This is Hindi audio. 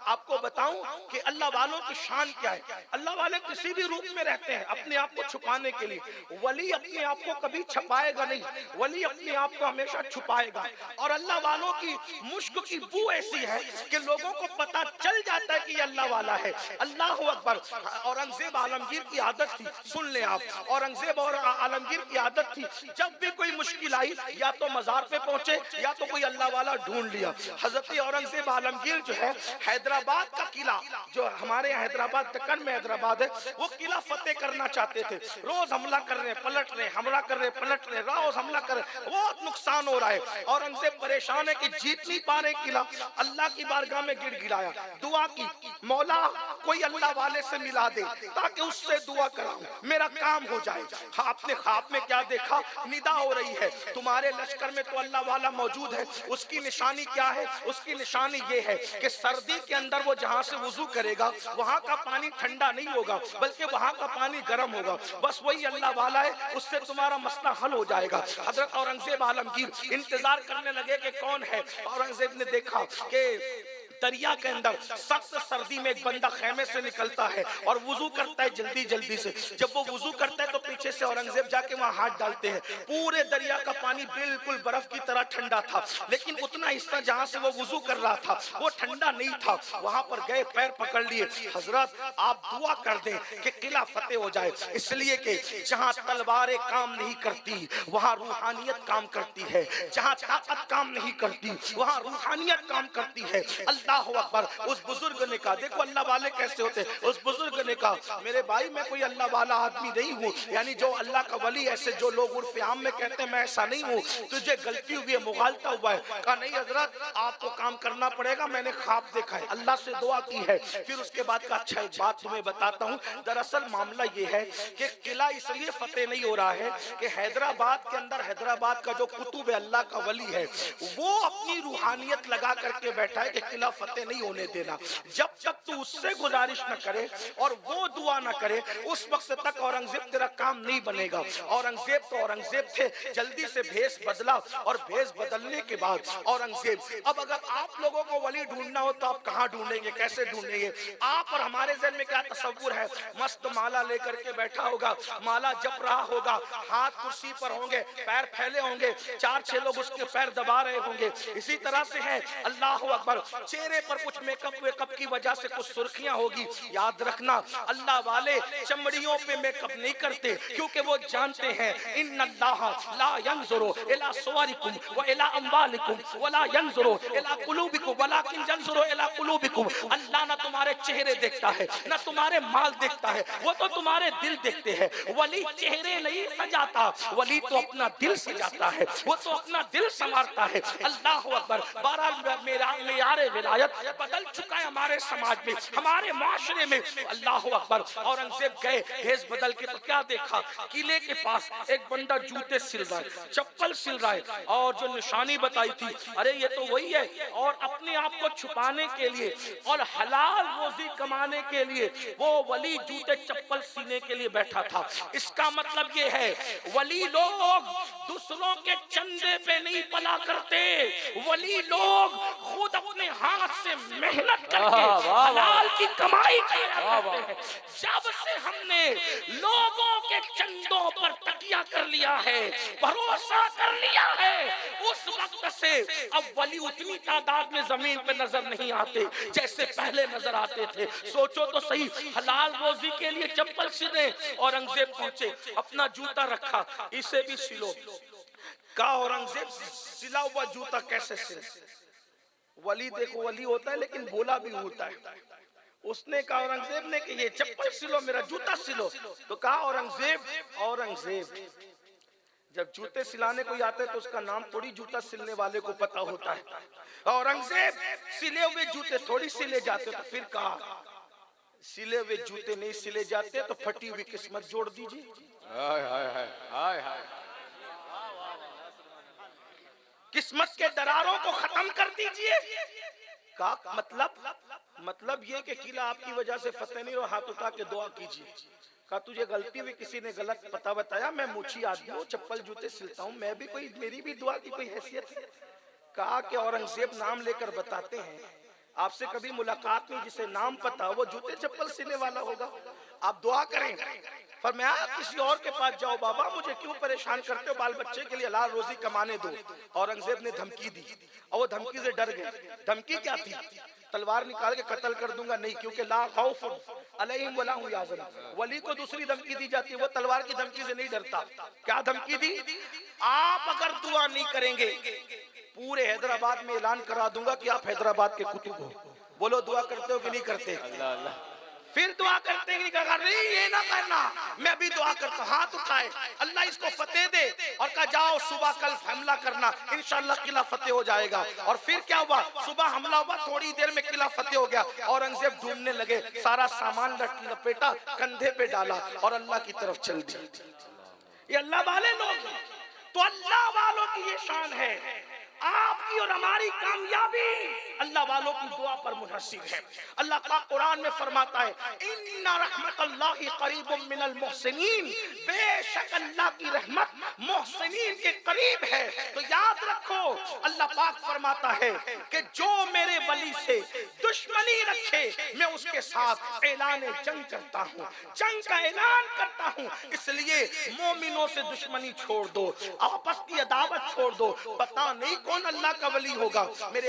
आपको बताऊं कि अल्लाह वालों की शान क्या है। अल्लाह वाले किसी भी रूप में रहते हैं अपने आप को छुपाने के लिए। वली अपने आप को कभी छुपाएगा नहीं, वली अपने आप को हमेशा छुपाएगा। और अल्लाह वालों की मुश्क की बू ऐसी है कि लोगों को पता चल जाता है कि ये अल्लाह वाला है। अल्लाह अकबर। औरंगजेब आलमगीर की आदत थी, सुन ले आप, औरंगजेब और आलमगीर की आदत थी, जब भी कोई मुश्किल आई या तो मजार पे पहुंचे या तो कोई अल्लाह वाला ढूंढ लिया। हजरत औरंगजेब आलमगीर जो है हैदराबाद का किला, जो हमारे हैदराबाद दक्कन में हैदराबाद है, वो किला फतेह करना चाहते थे। रोज हमला कर रहे, पलट रहे, हमला कर रहे, पलट रहे, रोज हमला कर रहे, बहुत नुकसान हो रहा है। औरंगजेब परेशान है कि जीत नहीं पा रहे किला। अल्लाह की बारगाह में गिड़गिड़ाया, दुआ की, मौला कोई अल्लाह वाले से मिला दे ताकि उससे दुआ कराऊं, मेरा काम हो जाए। आपने ख्वाब में क्या देखा? निदा हो रही है, तुम्हारे लश्कर में तो अल्लाह वाला मौजूद है। उसकी निशानी क्या है? उसकी निशानी ये है कि सर्दी के अंदर वो जहां से वुजू करेगा वहां का पानी ठंडा नहीं होगा बल्कि वहां का पानी गर्म होगा। बस वही अल्लाह वाला है, उससे तुम्हारा मसला हल हो जाएगा। हजरत औरंगजेब आलमगीर इंतजार करने लगे कि कौन है। औरंगजेब ने देखा कि दरिया के अंदर सख्त सर्दी में एक बंदा खेमे से निकलता है और वुजू करता है जल्दी जल्दी से। जब वो वुजू करता है तो पीछे से औरंगजेब जाके वहां हाथ डालते हैं। पूरे दरिया का पानी बिल्कुल बर्फ की तरह ठंडा था, लेकिन उतना हिस्सा जहां से वो वुजू कर रहा था वो ठंडा नहीं था। वहां पर गए, पैर पकड़ लिए, हजरत आप दुआ कर दें कि किला फतेह हो जाए, इसलिए कि जहां तलवारें काम नहीं करती वहां रूहानियत काम करती है, जहां ताकत काम नहीं करती वहां रूहानियत काम करती है। अल्लाह अकबर। उस बुजुर्ग ने कहा, देखो अल्लाह वाले कैसे होते हैं। उस बुजुर्ग ने कहा, मेरे भाई मैं कोई अल्लाह वाला आदमी नहीं हूँ, यानी जो अल्लाह का वली ऐसे जो लोग उर्फ आम में कहते हैं, मैं ऐसा नहीं हूँ, तुझे गलती हुई है, मुगालता हुआ है। कहा नहीं हजरत आपको काम करना पड़ेगा, मैंने ख्वाब देखा है, अल्लाह से दुआ की है। फिर उसके बाद का अच्छा एक बात तुम्हें बताता हूँ। दरअसल मामला ये है कि किला इसलिए फतेह नहीं हो रहा है कि हैदराबाद के अंदर हैदराबाद का जो कुतुब अल्लाह का वली है वो अपनी रूहानियत लगा करके बैठा है कि किला फतेह नहीं होने देना। जब तक तू उससे गुजारिश न करे और वो दुआ न करे उस वक्त तक औरंगजेब तेरा काम नहीं बनेगा। औरंगजेब तो औरंगजेब थे, जल्दी से भेष बदला और भेष बदलने के बाद औरंगजेब, अब अगर आप लोगों को वली ढूंढना हो तो आप कहां ढूंढेंगे, कैसे ढूंढेंगे? आप और हमारे ज़हन में क्या तस्वुर है? मस्त माला लेकर के बैठा होगा, माला जप रहा होगा, हाथ कुर्सी पर होंगे, पैर फैले होंगे, 4-6 लोग उसके पैर दबा रहे होंगे। इसी तरह से है, अल्लाह अकबर, चेहरे पर कुछ मेकअप वेकअप की वजह से कुछ सुर्खियां होगी। याद रखना अल्लाह वाले चमड़ियों पे मेकअप नहीं करते, क्योंकि वो जानते हैं इन्नल्लाह ला यंजुरु इला सुवरिकुम व इला अम्वालिकुम व ला यंजुरु इला कुलूबिकुम वलाकिन यंजुरु इला कुलूबिकुम। अल्लाह ना तुम्हारे चेहरे देखता है ना तुम्हारे माल देखता है, वो तो तुम्हारे दिल देखते हैं। वली चेहरे नहीं सजाता, वली तो अपना दिल सजाता है, वो तो अपना दिल संवारता है। अल्लाह अकबर। बहरहाल मेयारे विलायत बदल चुका है हमारे समाज में, हमारे माशरे में। अल्लाह अकबर। औरंगजेब गए भेष बदल के तो क्या देखा, किले के पास एक बंदा जूते सिल रहा है, चप्पल सिल रहा है, और जो निशानी बताई थी, अरे ये तो वही है। और अपने आप को छुपाने के लिए और हलाल रोजी कमाने के लिए वो वली जूते चप्पल सीने के लिए बैठा था। इसका मतलब ये है वली लोग दूसरों के चंदे पे नहीं पला करते, वली लोग खुद अपने हाथ से मेहनत करके हलाल की कमाई करते हैं। जब से हमने लोगों के चंदों पर तकिया कर लिया है, भरोसा कर लिया है, उस वक्त से अब वली उतनी तादाद में जमीन पे नजर नहीं आते जैसे पहले नजर आते थे। सोचो तो सही, हलाल रोजी के लिए चप्पल सिले। औरंगजेब पहुंचे, अपना जूता रखा, इसे भी सिलो। का औरंगजेब सिला हुआ जूता कैसे सिले? वली देखो वली होता है लेकिन बोला भी होता है। उसने कहा औरंगजेब ने कि ये चप्पल सिलो, मेरा जूता सिलो। तो कहा औरंगजेब जब जूते सिलाने कोई आता है तो उसका नाम थोड़ी जूता सिलने वाले को पता होता है। औरंगजेब सिले हुए जूते थोड़ी सिले जाते। तो फिर कहा सिले हुए जूते नहीं सिले जाते तो फटी हुई किस्मत जोड़ दीजिए। किस्मत के दरारों को खत्म कर दीजिए। का मतलब ये कि किला आपकी वजह से फतेह नहीं हो, हाथ उठा के दुआ कीजिए। का तुझे गलती हुई, किसी ने गलत पता बताया, मैं मुछी आदमी हूँ, चप्पल जूते सिलता हूँ, मैं भी कोई, मेरी भी दुआ की कोई हैसियत है। कहा कि औरंगजेब नाम लेकर बताते हैं आपसे कभी मुलाकात नहीं, जिसे नाम पता वो जूते चप्पल सीने वाला होगा। आप दुआ करें, फरमाया किसी और के पास जाओ, बाबा मुझे क्यों परेशान करते हो, बाल बच्चे के लिए हलाल रोजी कमाने दो। औरंगजेब ने धमकी दी और वो धमकी से डर गए। धमकी क्या थी? तलवार निकाल के कत्ल कर दूंगा, नहीं, क्योंकि ला खौफ अलैहिम वला हुम यहज़नून। वली को दूसरी धमकी दी जाती है, वो तलवार की धमकी से नहीं डरता। क्या धमकी दी? आप अगर दुआ नहीं करेंगे पूरे हैदराबाद में ऐलान करा दूंगा कि आप हैदराबाद के कुतुब हो। बोलो दुआ करते हो कि नहीं करते? अल्लाह अल्लाह। फिर दुआ करते हैं कि नहीं ये ना करना, मैं भी दुआ करता हूं। हाथ उठाए, अल्लाह इसको फतेह दे, और कहा जाओ सुबह कल हमला करना, इंशाअल्लाह किला फतेह हो जाएगा। और फिर क्या हुआ? सुबह हमला हुआ, थोड़ी देर में किला फतेह हो गया। औरंगजेब ढूंढने लगे, सारा सामान लपेटा, कंधे पे डाला और अल्लाह की तरफ चल दिया। ये अल्लाह वाले लोग, तो अल्लाह वालों की ये शान है। आपकी और हमारी कामयाबी अल्लाह वालों की दुआ पर मुनहसिर है। अल्लाह का कुरान में फरमाता है, इन्ना रहमतल्लाहि करीबुम मिनल मुहसिनीन, बेशक अल्लाह की रहमत मुहसिनीन के करीब है। तो याद रखो, अल्लाह पाक फरमाता है कि जो मेरे वली से दुश्मनी रखे मैं उसके साथ ऐलान जंग करता हूँ, जंग का ऐलान करता हूँ। इसलिए मोमिनों से दुश्मनी छोड़ दो, आपस की अदावत छोड़ दो। पता नहीं कौन अल्लाह का वली होगा। मेरे